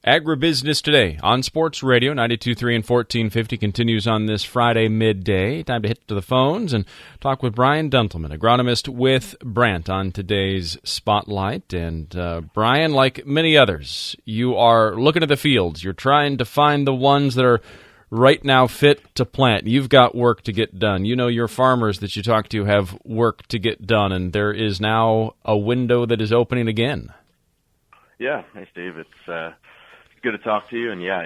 Agribusiness Today on Sports Radio 92.3 and 1450 continues on this Friday midday. Time to hit to the phones and talk with Brian Duntelman, agronomist with Brandt, on today's Spotlight. And Brian, like many others, you are looking at the fields. You're trying to find the ones that are right now fit to plant. You've got work to get done. You know your farmers that you talk to have work to get done, and there is now a window that is opening again. Yeah. Hey, Steve. It's good to talk to you. And yeah,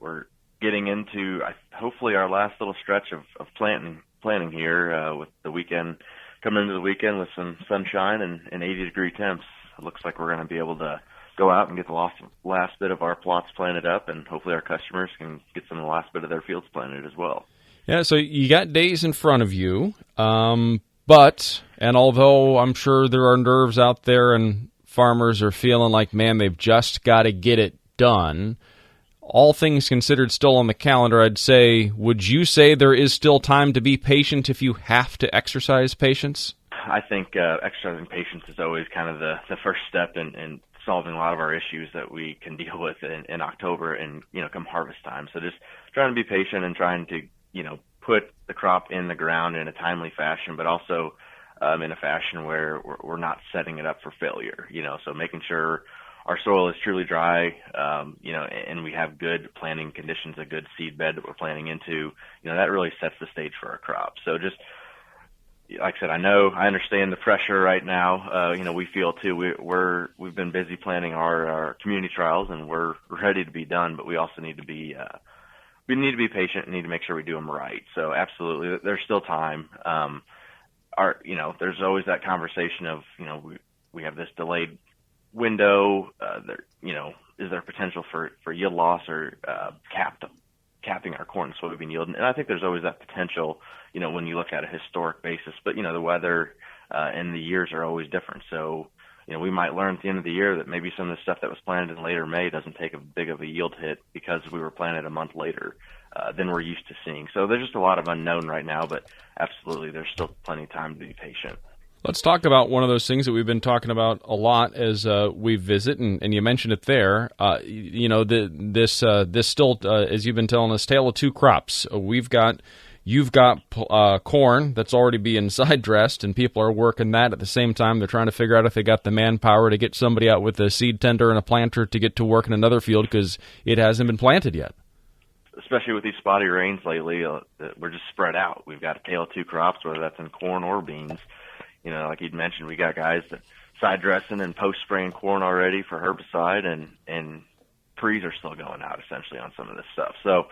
we're getting into hopefully our last little stretch of planting here with the weekend coming into the weekend with some sunshine and 80-degree temps. It looks like we're going to be able to go out and get the last bit of our plots planted up, and hopefully our customers can get some of the last bit of their fields planted as well. Yeah, so you got days in front of you, but although I'm sure there are nerves out there and farmers are feeling like, man, they've just got to get it done, all things considered still on the calendar, I'd say, would you say there is still time to be patient if you have to exercise patience? I think exercising patience is always kind of the first step in solving a lot of our issues that we can deal with in October and, come harvest time. So just trying to be patient and trying to, put the crop in the ground in a timely fashion, but also in a fashion where we're not setting it up for failure, so making sure our soil is truly dry, and we have good planting conditions, a good seed bed that we're planting into, that really sets the stage for our crop. So just, like I said, I understand the pressure right now. We feel too, we've been busy planning our community trials, and we're ready to be done, but we also need to be, patient and need to make sure we do them right. So absolutely, there's still time. There's always that conversation of, we have this delayed window, is there potential for yield loss or capping our corn and soybean yield? And I think there's always that potential, when you look at a historic basis. But, the weather and the years are always different. So, we might learn at the end of the year that maybe some of the stuff that was planted in later May doesn't take a big of a yield hit because we were planted a month later than we're used to seeing. So there's just a lot of unknown right now, but absolutely there's still plenty of time to be patient. Let's talk about one of those things that we've been talking about a lot as we visit, and you mentioned it there. This still, as you've been telling us, tale of two crops. You've got corn that's already being side dressed, and people are working that at the same time. They're trying to figure out if they got the manpower to get somebody out with a seed tender and a planter to get to work in another field because it hasn't been planted yet. Especially with these spotty rains lately, we're just spread out. We've got a tale of two crops, whether that's in corn or beans. Like you'd mentioned, we got guys that side dressing and post spraying corn already for herbicide, and trees are still going out essentially on some of this stuff. So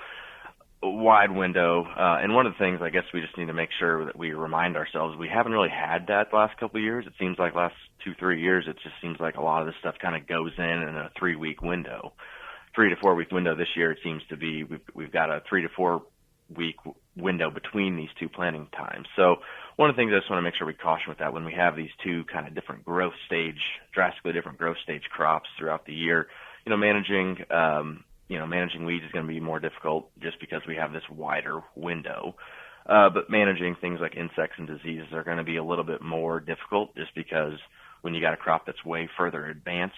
a wide window. And one of the things I guess we just need to make sure that we remind ourselves, we haven't really had that the last couple of years. It seems like last 2-3 years, it just seems like a lot of this stuff kind of goes in a 3-week window. 3 to 4 week window this year, it seems to be, we've got a 3 to 4 week window between these two planting times. So one of the things I just want to make sure we caution with that, when we have these two kind of different drastically different growth stage crops throughout the year, managing weeds is going to be more difficult just because we have this wider window. But managing things like insects and diseases are going to be a little bit more difficult just because when you got a crop that's way further advanced,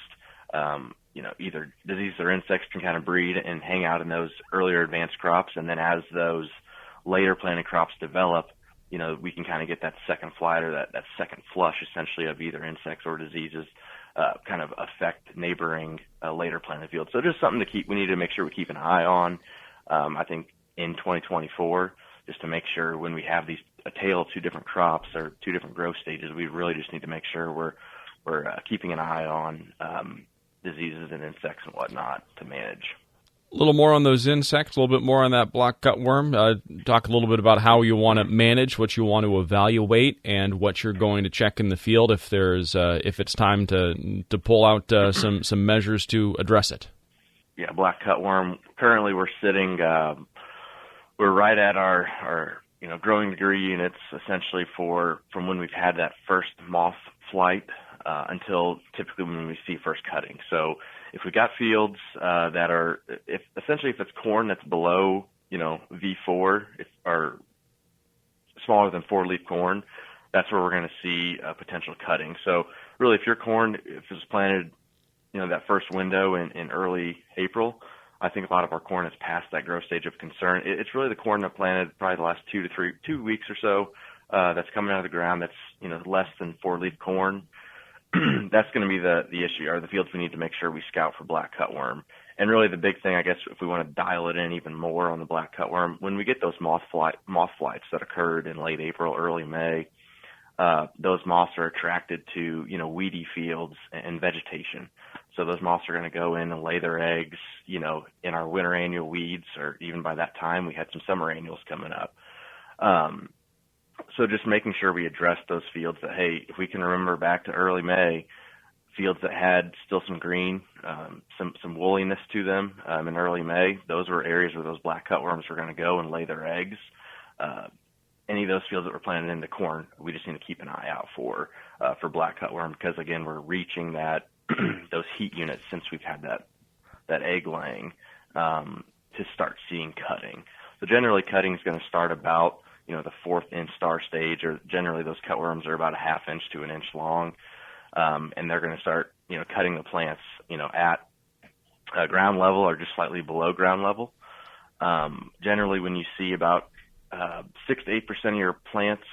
either disease or insects can kind of breed and hang out in those earlier advanced crops. And then as those later planted crops develop, we can kind of get that second flight or that second flush essentially of either insects or diseases kind of affect neighboring later planted fields. So just something we need to make sure we keep an eye on, I think, in 2024, just to make sure when we have a tale of two different crops or two different growth stages, we really just need to make sure we're keeping an eye on diseases and insects and whatnot to manage. A little more on those insects, a little bit more on that black cutworm. Talk a little bit about how you want to manage, what you want to evaluate, and what you're going to check in the field if it's time to pull out some measures to address it. Yeah, black cutworm. Currently, we're right at our growing degree units essentially from when we've had that first moth flight until typically when we see first cutting. So if we got fields that are, if it's corn that's below, V4, or smaller than 4-leaf corn, that's where we're going to see potential cutting. So really, if your corn, if it's planted that first window in early April, I think a lot of our corn is past that growth stage of concern. It's really the corn that planted probably the last 2 weeks or so that's coming out of the ground. That's less than 4-leaf corn. That's going to be the issue, are the fields we need to make sure we scout for black cutworm. And really the big thing, I guess, if we want to dial it in even more on the black cutworm, when we get those moth flights that occurred in late April, early May, those moths are attracted to, weedy fields and vegetation. So those moths are going to go in and lay their eggs, in our winter annual weeds, or even by that time we had some summer annuals coming up. So just making sure we address those fields that, hey, if we can remember back to early May, fields that had still some green, some woolliness to them in early May, those were areas where those black cutworms were going to go and lay their eggs. Any of those fields that were planted into corn, we just need to keep an eye out for black cutworm, because again, we're reaching that those heat units since we've had that egg laying to start seeing cutting. So generally, cutting is going to start about the 4th inch star stage, or generally those cutworms are about a 1/2 inch to 1 inch long, and they're going to start cutting the plants at ground level or just slightly below ground level. Generally, when you see about 6 to 8% of your plants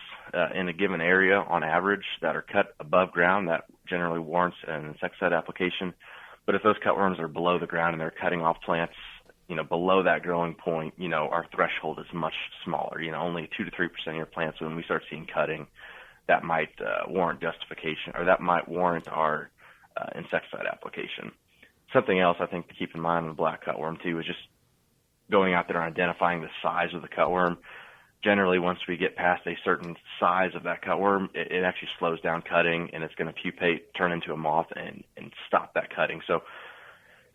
in a given area on average that are cut above ground, that generally warrants an insecticide application. But if those cutworms are below the ground and they're cutting off plants, below that growing point, our threshold is much smaller. Only 2 to 3% of your plants, when we start seeing cutting, that might warrant justification, or that might warrant our insecticide application. Something else I think to keep in mind on the black cutworm too is just going out there and identifying the size of the cutworm. Generally, once we get past a certain size of that cutworm, it actually slows down cutting, and it's going to pupate, turn into a moth, and stop that cutting. So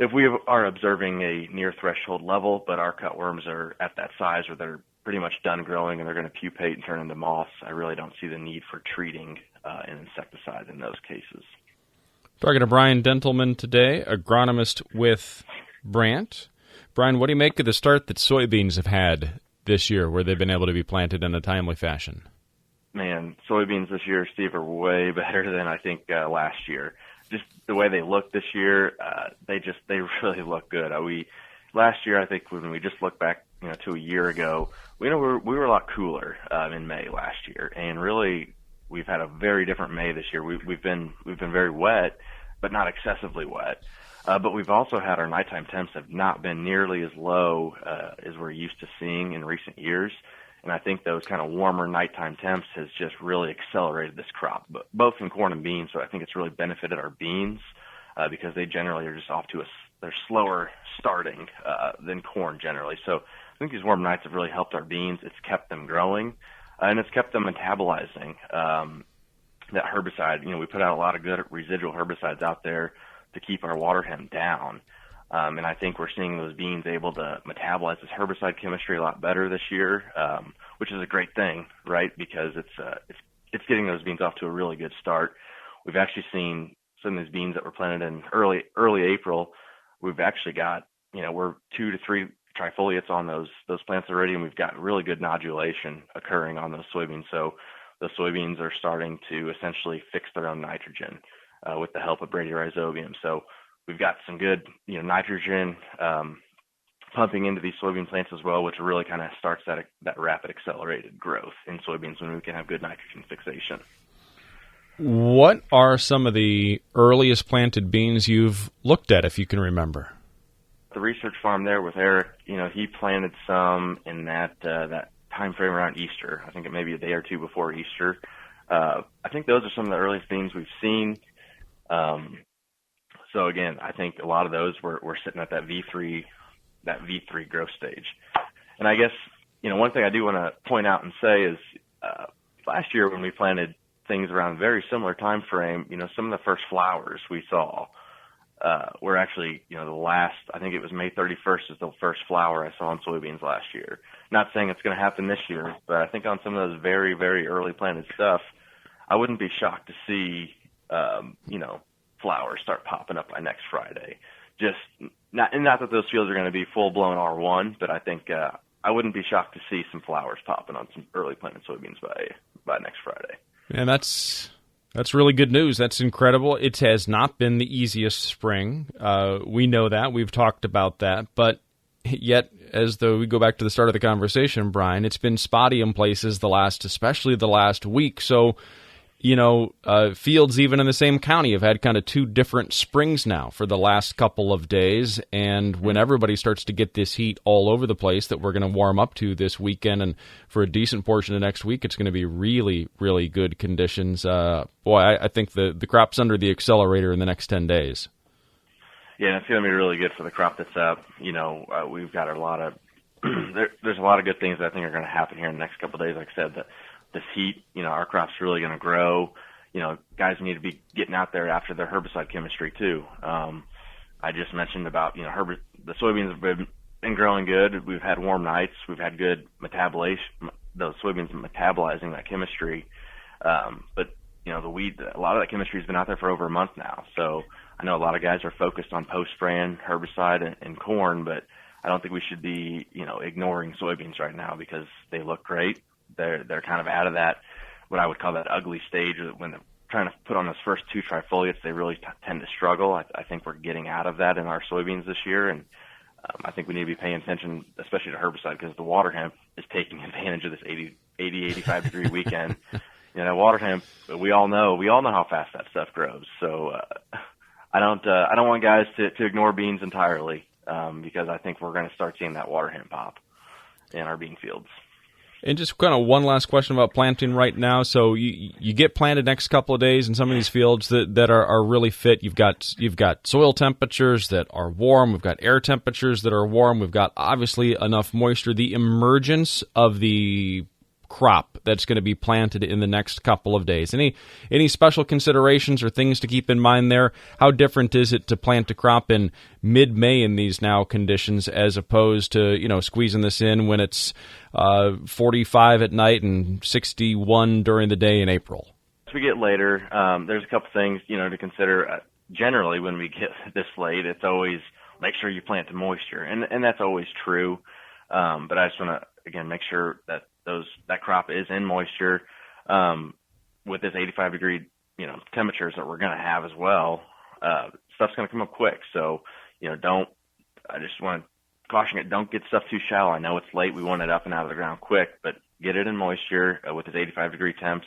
if we are observing a near threshold level, but our cutworms are at that size where they're pretty much done growing and they're going to pupate and turn into moths, I really don't see the need for treating an insecticide in those cases. Talking to Brian Dentelman today, agronomist with Brant. Brian, what do you make of the start that soybeans have had this year, where they've been able to be planted in a timely fashion? Man, soybeans this year, Steve, are way better than I think last year. Just the way they look this year, they really look good. Last year, I think when we just look back, to a year ago, we were a lot cooler in May last year, and really we've had a very different May this year. We've been very wet, but not excessively wet. But we've also had our nighttime temps have not been nearly as low as we're used to seeing in recent years. And I think those kind of warmer nighttime temps has just really accelerated this crop, both in corn and beans. So I think it's really benefited our beans because they generally are just off to they're slower starting than corn generally. So I think these warm nights have really helped our beans. It's kept them growing, and it's kept them metabolizing that herbicide. We put out a lot of good residual herbicides out there to keep our water hem down. And I think we're seeing those beans able to metabolize this herbicide chemistry a lot better this year, which is a great thing, right? Because it's getting those beans off to a really good start. We've actually seen some of these beans that were planted in early April. We've actually got, we're 2 to 3 trifoliates on those plants already, and we've got really good nodulation occurring on those soybeans. So the soybeans are starting to essentially fix their own nitrogen with the help of bradyrhizobium. So we've got some good, nitrogen pumping into these soybean plants as well, which really kind of starts that rapid accelerated growth in soybeans when we can have good nitrogen fixation. What are some of the earliest planted beans you've looked at, if you can remember? The research farm there with Eric, he planted some in that time frame around Easter. I think it may be a day or two before Easter. I think those are some of the earliest beans we've seen. So again, I think a lot of those were sitting at that V3 growth stage. And I guess, one thing I do want to point out and say is last year when we planted things around a very similar time frame, some of the first flowers we saw were actually, the last, I think it was May 31st is the first flower I saw on soybeans last year. Not saying it's going to happen this year, but I think on some of those very, very early planted stuff, I wouldn't be shocked to see, flowers start popping up by next Friday. Just not that those fields are going to be full blown R1, but I think I wouldn't be shocked to see some flowers popping on some early planted soybeans by next Friday. And that's That's really good news. That's incredible. It has not been the easiest spring. We know that. We've talked about that. But yet, as though we go back to the start of the conversation, Brian, it's been spotty in places especially the last week. So, fields even in the same county have had kind of two different springs now for the last couple of days. And when everybody starts to get this heat all over the place that we're going to warm up to this weekend and for a decent portion of next week, it's going to be really, really good conditions. I think the crop's under the accelerator in the next 10 days. Yeah, it's going to be really good for the crop that's up. We've got a lot of there's a lot of good things that I think are going to happen here in the next couple of days. Like I said, this heat, our crop's really going to grow. Guys need to be getting out there after their herbicide chemistry too. I just mentioned about, the soybeans have been growing good. We've had warm nights. We've had good metabolization, those soybeans metabolizing that chemistry. But the weed, a lot of that chemistry has been out there for over a month now. So I know a lot of guys are focused on post-spraying herbicide and corn, but I don't think we should be, ignoring soybeans right now because they look great. They're kind of out of that, what I would call that ugly stage when they're trying to put on those first two trifoliates. They really tend to struggle. I think we're getting out of that in our soybeans this year, and I think we need to be paying attention, especially to herbicide, because the water hemp is taking advantage of this 85 degree weekend. Water hemp, we all know how fast that stuff grows. So I don't want guys to ignore beans entirely, because I think we're going to start seeing that water hemp pop in our bean fields. And just kind of one last question about planting right now. So you get planted next couple of days in some of these fields that are really fit. You've got soil temperatures that are warm. We've got air temperatures that are warm. We've got obviously enough moisture. The emergence of the crop that's going to be planted in the next couple of days. Any special considerations or things to keep in mind there? How different is it to plant a crop in mid-May in these now conditions as opposed to, squeezing this in when it's 45 at night and 61 during the day in April? As we get later, there's a couple things, to consider. Generally, when we get this late, it's always make sure you plant to moisture, and that's always true. But I just want to, again, make sure that that crop is in moisture, with this 85 degree, temperatures that we're going to have as well. Stuff's going to come up quick. So, I just want to caution it. Don't get stuff too shallow. I know it's late. We want it up and out of the ground quick, but get it in moisture with this 85 degree temps.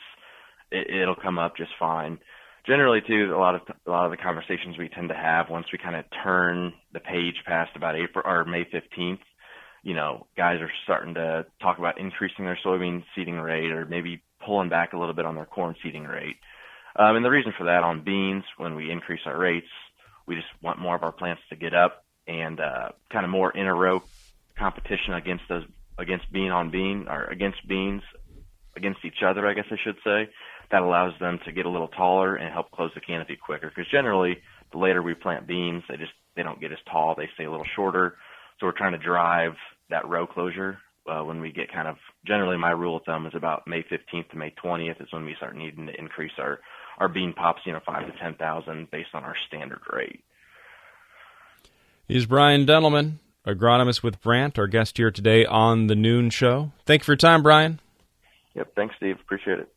It'll come up just fine. Generally too, a lot of the conversations we tend to have once we kind of turn the page past about April or May 15th, guys are starting to talk about increasing their soybean seeding rate or maybe pulling back a little bit on their corn seeding rate. And the reason for that on beans, when we increase our rates, we just want more of our plants to get up and kind of more inter-row competition against bean on bean or against beans against each other, I guess I should say. That allows them to get a little taller and help close the canopy quicker. Because generally, the later we plant beans, they don't get as tall. They stay a little shorter. So we're trying to drive that row closure when we get generally my rule of thumb is about May 15th to May 20th is when we start needing to increase our bean pops, 5 to 10,000 based on our standard rate. He's Brian Dentelman, agronomist with Brandt, our guest here today on the Noon Show. Thank you for your time, Brian. Yep, thanks, Steve. Appreciate it.